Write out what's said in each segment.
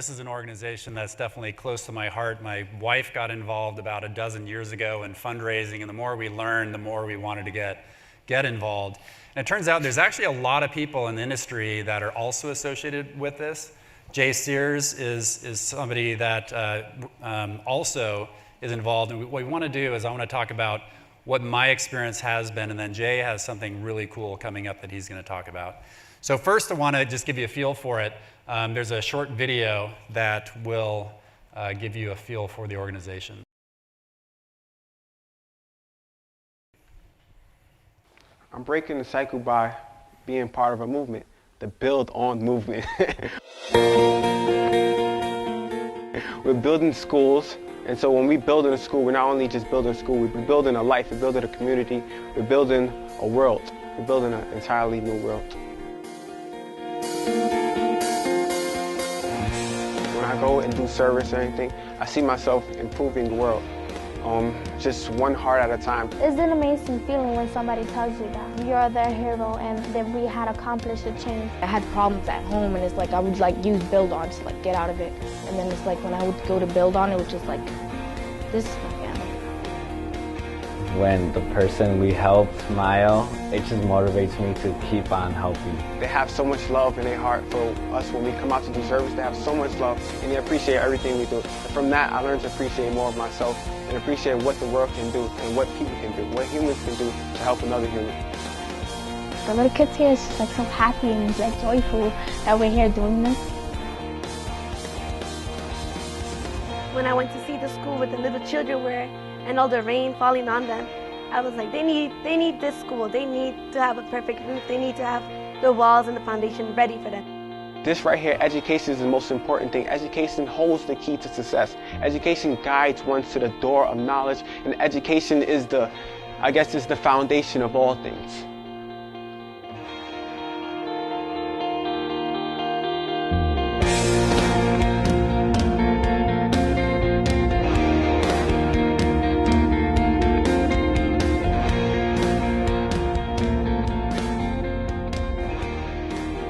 this is an organization that's definitely close to my heart. My wife got involved about a dozen years ago in fundraising, and the more we learned, the more we wanted to get involved. And it turns out there's actually a lot of people in the industry that are also associated with this. Sears is somebody that also is involved. And what we want to do is I want to talk about what my experience has been, and then Jay has something really cool coming up that he's going to talk about. So first I want to just give you a feel for it. There's a short video that will give you a feel for the organization. I'm breaking the cycle by being part of a movement, the Build On movement. We're building schools, and so when we build in a school, we're not only just building a school, we're building a life, we're building a community, we're building a world. We're building an entirely new world. When I go and do service or anything, I see myself improving the world. Just one heart at a time. It's an amazing feeling when somebody tells you that you're their hero and that we had accomplished a change. I had problems at home, and it's like I would use Build On to get out of it. And then it's like when I would go to Build On, it was just like, this is my family. When the person we help smile, it just motivates me to keep on helping. They have so much love in their heart for us when we come out to do service. They have so much love, and they appreciate everything we do. And from that, I learned to appreciate more of myself and appreciate what the world can do and what people can do, what humans can do to help another human. The little kids here is so happy and joyful that we're here doing this. When I went to see the school with the little children and all the rain falling on them, I was like, they need this school. They need to have a perfect roof. They need to have the walls and the foundation ready for them. This right here, education is the most important thing. Education holds the key to success. Education guides one to the door of knowledge, and education is the foundation of all things.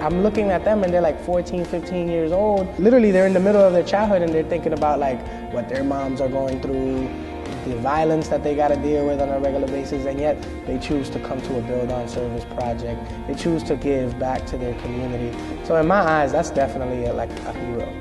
I'm looking at them and they're like 14, 15 years old. Literally, they're in the middle of their childhood and they're thinking about what their moms are going through, the violence that they got to deal with on a regular basis, and yet they choose to come to a Build On service project. They choose to give back to their community. So in my eyes, that's definitely a hero.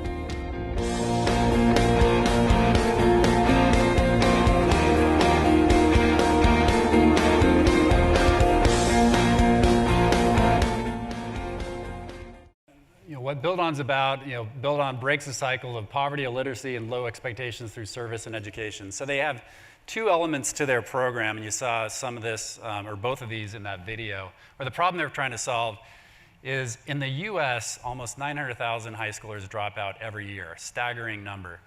What Build On's about, Build On breaks the cycle of poverty, illiteracy, and low expectations through service and education. So they have two elements to their program, and you saw some of this, or both of these in that video, where the problem they're trying to solve is in the US, almost 900,000 high schoolers drop out every year, staggering number.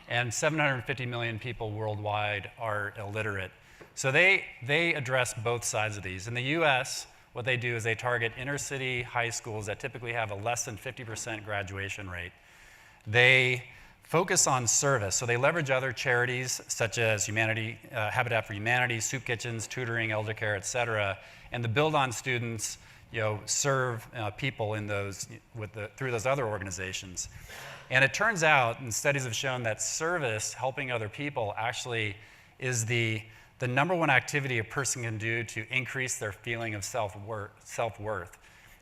And 750 million people worldwide are illiterate. So they address both sides of these. In the US, what they do is they target inner city high schools that typically have a less than 50% graduation rate. They focus on service, so they leverage other charities such as Habitat for Humanity, soup kitchens, tutoring, elder care, et cetera. And the Build On students serve people in those through those other organizations. And it turns out, and studies have shown that service, helping other people, actually is the number one activity a person can do to increase their feeling of self-worth.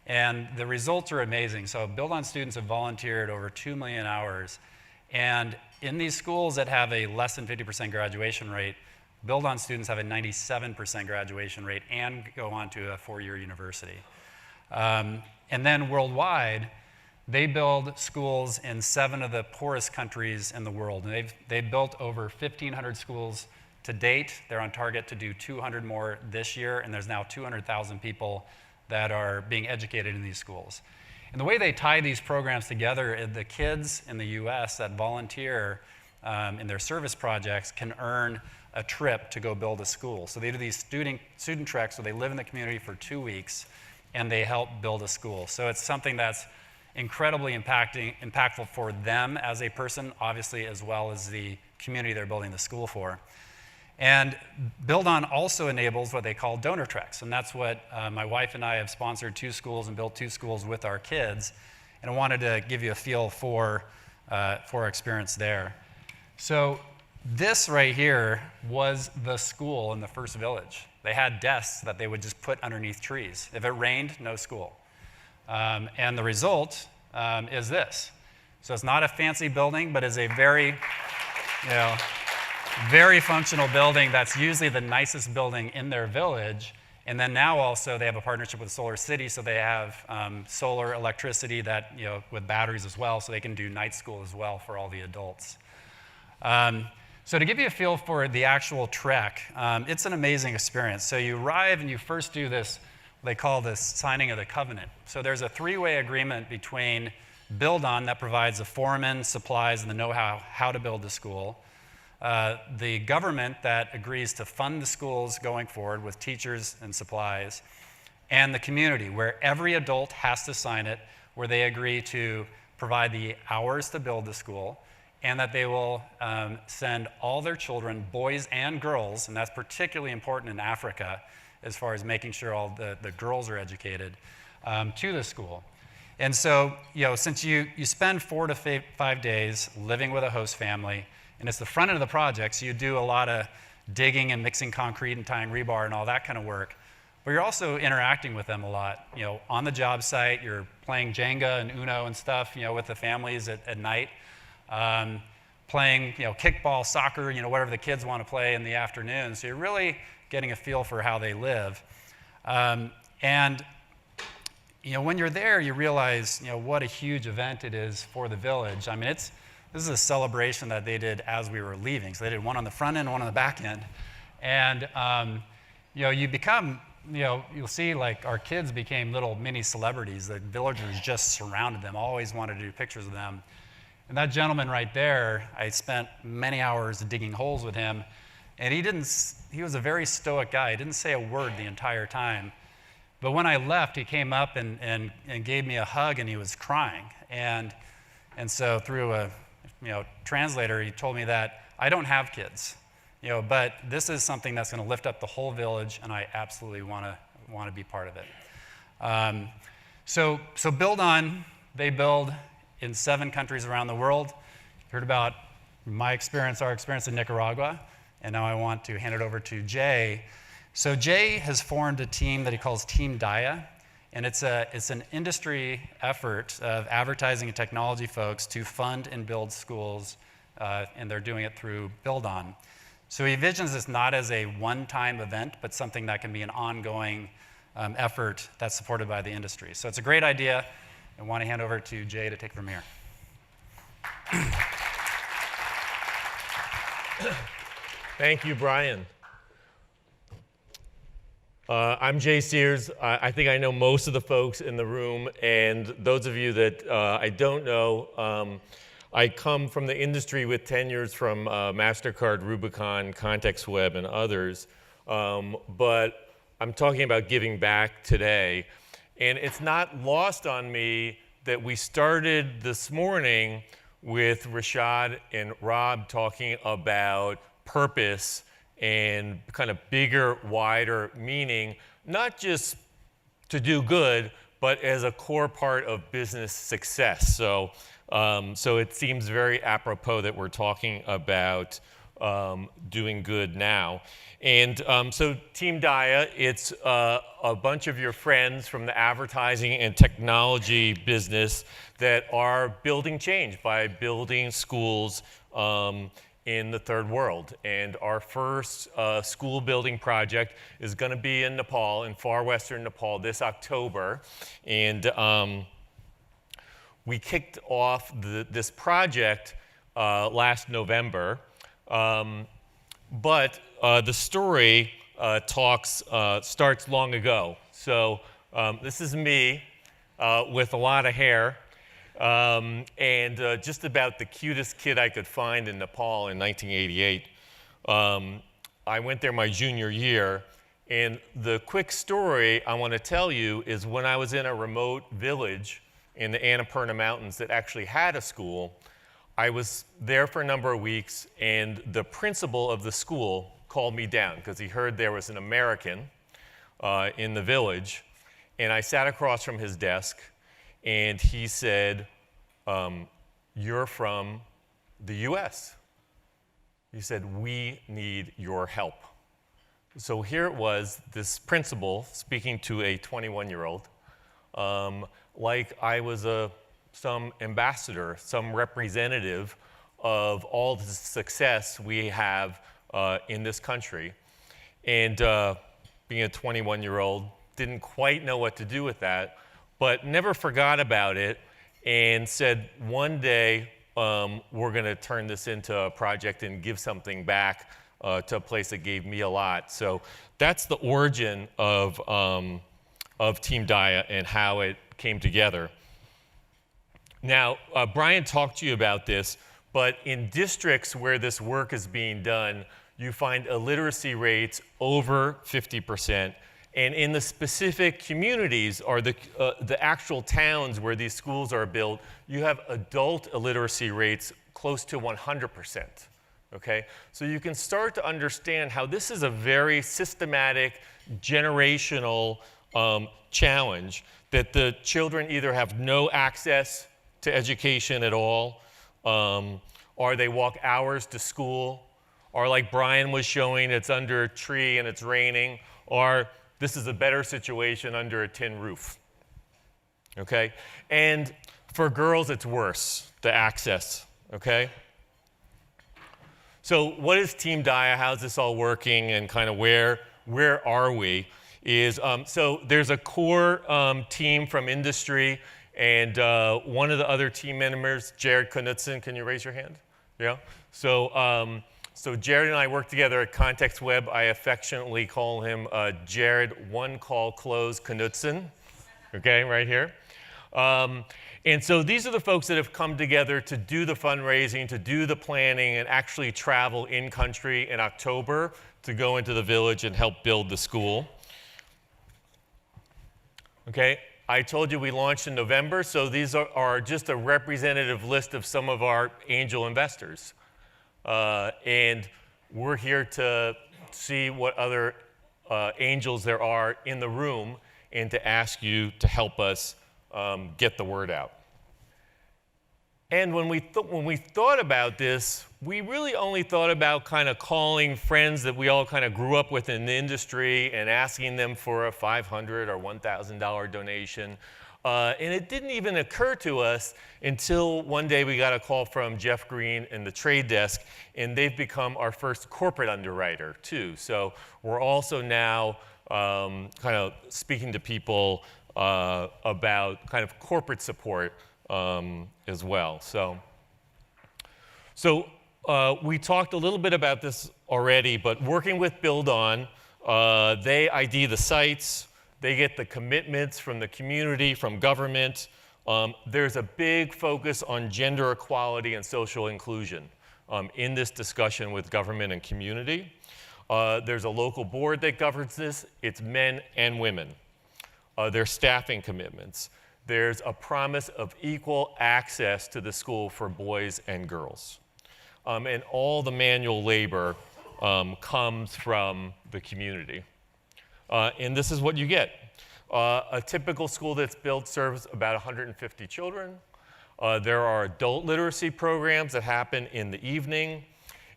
And the results are amazing. So Build On students have volunteered over 2 million hours. And in these schools that have a less than 50% graduation rate, Build On students have a 97% graduation rate and go on to a 4-year university. And then worldwide, they build schools in 7 of the poorest countries in the world. And they've built over 1,500 schools to date. They're on target to do 200 more this year, and there's now 200,000 people that are being educated in these schools. And the way they tie these programs together is the kids in the US that volunteer in their service projects can earn a trip to go build a school. So they do these student treks where they live in the community for 2 weeks and they help build a school. So it's something that's incredibly impactful for them as a person, obviously, as well as the community they're building the school for. And Build On also enables what they call donor treks, and that's what my wife and I have sponsored 2 schools and built 2 schools with our kids. And I wanted to give you a feel for for our experience there. So this right here was the school in the first village. They had desks that they would just put underneath trees. If it rained, no school. And the result is this. So it's not a fancy building, but is a very, very functional building that's usually the nicest building in their village. And then now also they have a partnership with Solar City, so they have solar electricity that, with batteries as well, so they can do night school as well for all the adults. So to give you a feel for the actual trek, it's an amazing experience. So you arrive and you first do this, they call this signing of the covenant. So there's a three-way agreement between Build On that provides the foreman, supplies, and the know-how how to build the school, the government that agrees to fund the schools going forward with teachers and supplies, and the community where every adult has to sign it, where they agree to provide the hours to build the school, and that they will send all their children, boys and girls, and that's particularly important in Africa as far as making sure all the girls are educated, to the school. And so, since you spend 4 to 5 days living with a host family, and it's the front end of the project, so you do a lot of digging and mixing concrete and tying rebar and all that kind of work, but you're also interacting with them a lot. On the job site, you're playing Jenga and Uno and stuff, with the families at night. Playing, kickball, soccer, whatever the kids want to play in the afternoon. So you're really getting a feel for how they live. And when you're there, you realize, what a huge event it is for the village. I mean, this is a celebration that they did as we were leaving. So they did one on the front end, one on the back end. And, you become, you'll see like our kids became little mini celebrities. The villagers just surrounded them, always wanted to do pictures of them. And that gentleman right there, I spent many hours digging holes with him, and he was a very stoic guy. He didn't say a word the entire time. But when I left, he came up and gave me a hug, and he was crying. And so through a translator, he told me that I don't have kids, but this is something that's going to lift up the whole village, and I absolutely want to be part of it. So Build On, they build in 7 countries around the world. You heard about my experience, our experience in Nicaragua, and now I want to hand it over to Jay. So Jay has formed a team that he calls Team Dayā, and it's an industry effort of advertising and technology folks to fund and build schools, and they're doing it through Build On. So he envisions this not as a one-time event, but something that can be an ongoing effort that's supported by the industry. So it's a great idea. I want to hand over to Jay to take from here. Thank you, Brian. I'm Jay Sears. I think I know most of the folks in the room, and those of you that I don't know, I come from the industry with tenures from MasterCard, Rubicon, ContextWeb, and others, but I'm talking about giving back today. And it's not lost on me that we started this morning with Rashad and Rob talking about purpose and kind of bigger, wider meaning, not just to do good, but as a core part of business success. So it seems very apropos that we're talking about doing good now. And so Team Dayā, it's a bunch of your friends from the advertising and technology business that are building change by building schools in the third world. And our first school building project is going to be in Nepal, in far western Nepal, this October. And we kicked off this project last November. But the story starts long ago. So this is me with a lot of hair and just about the cutest kid I could find in Nepal in 1988. I went there my junior year, and the quick story I want to tell you is when I was in a remote village in the Annapurna Mountains that actually had a school, I was there for a number of weeks, and the principal of the school called me down because he heard there was an American in the village, and I sat across from his desk, and he said, you're from the US. He said, we need your help. So here it was, this principal speaking to a 21-year-old, like I was some ambassador, some representative of all the success we have in this country. And being a 21-year-old, didn't quite know what to do with that, but never forgot about it and said, one day, we're going to turn this into a project and give something back to a place that gave me a lot. So that's the origin of Team Dayā and how it came together. Now, Brian talked to you about this, but in districts where this work is being done, you find illiteracy rates over 50%. And in the specific communities or the actual towns where these schools are built, you have adult illiteracy rates close to 100%. Okay? So you can start to understand how this is a very systematic, generational challenge, that the children either have no access to education at all, or they walk hours to school, or like Brian was showing, it's under a tree and it's raining, or this is a better situation under a tin roof. Okay? And for girls, it's worse, the access. Okay? So what is Team Dayā? How's this all working? And kind of where are we? So there's a core team from industry, and one of the other team members, Jared Knudsen, can you raise your hand? Yeah? So Jared and I work together at Context Web. I affectionately call him Jared One Call Close Knudsen, okay, right here. And so these are the folks that have come together to do the fundraising, to do the planning, and actually travel in country in October to go into the village and help build the school. Okay, I told you we launched in November, so these are just a representative list of some of our angel investors. And we're here to see what other angels there are in the room and to ask you to help us get the word out. And when we thought about this, we really only thought about kind of calling friends that we all kind of grew up with in the industry and asking them for a $500 or $1,000 donation. And it didn't even occur to us until one day we got a call from Jeff Green in the trade desk, and they've become our first corporate underwriter too. So we're also now kind of speaking to people about kind of corporate support as well. So we talked a little bit about this already, but working with Build On, they ID the sites. They get the commitments from the community, from government. There's a big focus on gender equality and social inclusion in this discussion with government and community. There's a local board that governs this. It's men and women. There's staffing commitments. There's a promise of equal access to the school for boys and girls. And all the manual labor comes from the community. And this is what you get. A typical school that's built serves about 150 children. There are adult literacy programs that happen in the evening.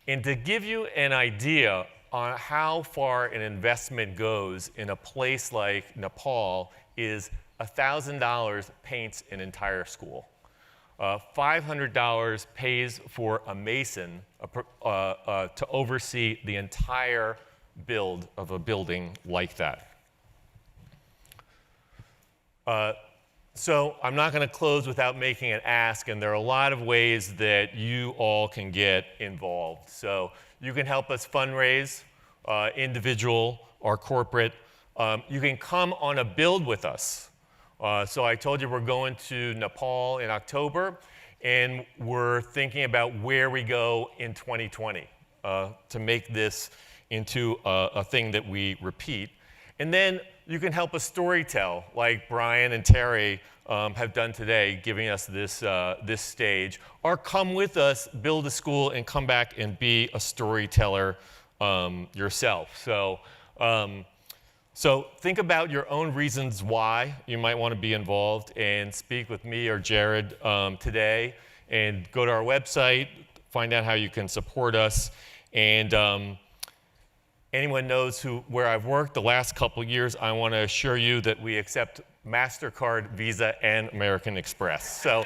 And to give you an idea on how far an investment goes in a place like Nepal is $1,000 paints an entire school. $500 pays for a mason to oversee the entire build of a building like that. So I'm not going to close without making an ask, and there are a lot of ways that you all can get involved. So you can help us fundraise, individual or corporate. You can come on a build with us. So I told you we're going to Nepal in October, and we're thinking about where we go in 2020 to make this into a thing that we repeat. And then you can help us storytell, like Brian and Terry have done today, giving us this stage. Or come with us, build a school, and come back and be a storyteller yourself. So think about your own reasons why you might want to be involved, and speak with me or Jared today, and go to our website, find out how you can support us. And anyone knows where I've worked the last couple years, I want to assure you that we accept MasterCard, Visa, and American Express. So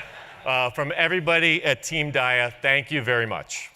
from everybody at Team Dayā, thank you very much.